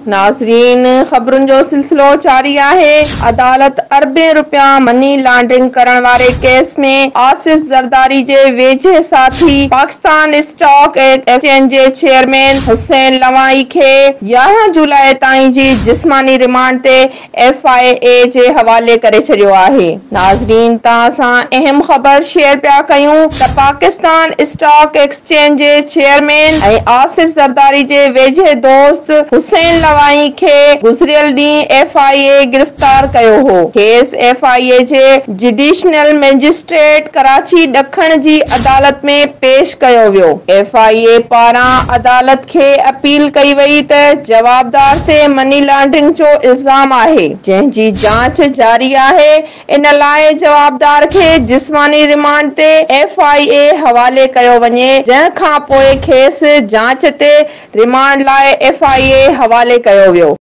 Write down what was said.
नाज़रीन, ख़बरुनि जो सिलसिलो जारी आहे। अदालत अरबें रुपया मनी लॉन्ड्रिंग करण वारे केस में आसिफ ज़रदारी जे वेझे साथी पाकिस्तान स्टॉक एक्सचेंज जे चेयरमैन हुसैन लवाई खे 11 जुलाई ताईं जी जिस्मानी रिमांड ते FIA जे हवाले करे छॾियो आहे। नाज़रीन, तव्हां सां अहम ख़बर शेयर पिया कयूं त पाकिस्तान स्टॉक एक्सचेंज जे चेयरमैन ऐं आसिफ ज़रदारी जे वेझे दोस्त हुसैन लवाई खे गुज़िरियल ॾींहुं FIA गिरफ़्तार कयो हो। खेस FIA जे जुडिशनल मैजिस्ट्रेट कराची ॾखण जी अदालत में पेश कयो वियो। FIA पारां अदालत खे अपील कई वई त जवाबदार ते मनी लॉन्ड्रिंग जो इल्ज़ाम आहे, जंहिं जी जांच जारी आहे। इन लाइ जवाबदार खे जिस्मानी रिमांड ते FIA हवाले कयो वञे, जंहिं खां पोइ खेस जांच ते रिमांड लाइ FIA हवाले कयो वियो।